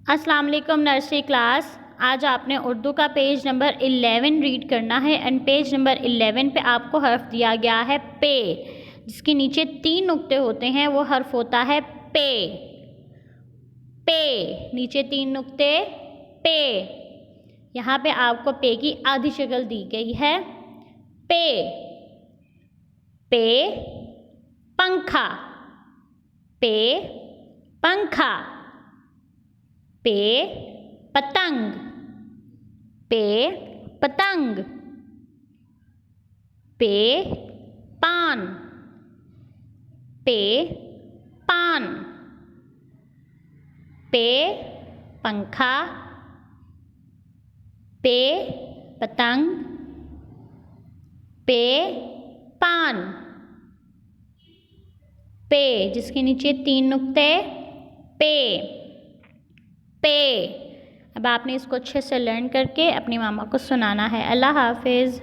अस्सलाम वालेकुम nursery class. आज आपने उर्दू का पेज नंबर 11 रीड करना है एंड पेज नंबर 11 पे आपको हर्फ दिया गया है पे, जिसके नीचे 3 नुक्ते होते हैं। वो हर्फ होता है पे। पे नीचे 3 नुक्ते पे। यहाँ पे आपको पे की आधी शक्ल दी गई है। पे पे पंखा, पे पंखा। पे पतंग, पे पतंग। पे पान, पे पान। पे पंखा, पे पतंग, पे पान। पे जिसके नीचे 3 नुक्ते पे। पे अब आपने इसको अच्छे से लर्न करके अपनी मामा को सुनाना है। अल्लाह हाफिज़।